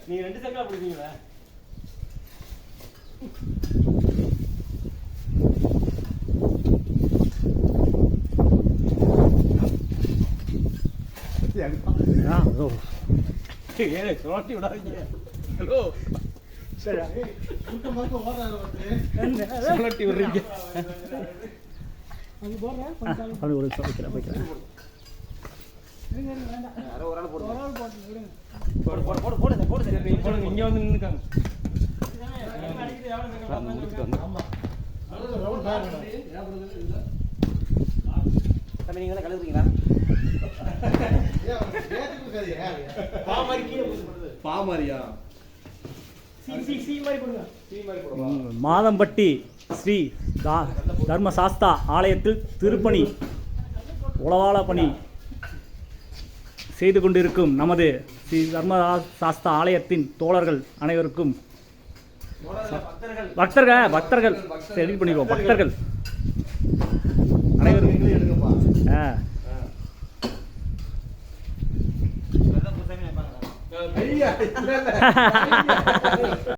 நீங்க 2 செகண்ட்ல பிடிப்பீங்களா? சுழட்டி விடாதீங்க. ஹலோ சுழட்டி விடுறீங்க. இங்க வந்து நின்னுக்காங்க. நீங்க கலக்குறீங்களா? மாதம்பட்டி ஸ்ரீ தர்மசாஸ்தா ஆலயத்தில் திருப்பணி உளவாள பணி செய்து கொண்டிருக்கும் நமது ஸ்ரீ தர்மசாஸ்தா ஆலயத்தின் தோழர்கள் அனைவருக்கும் பக்தர்கள் சரி பண்ணிடுவோம். பக்தர்கள் அனைவரும்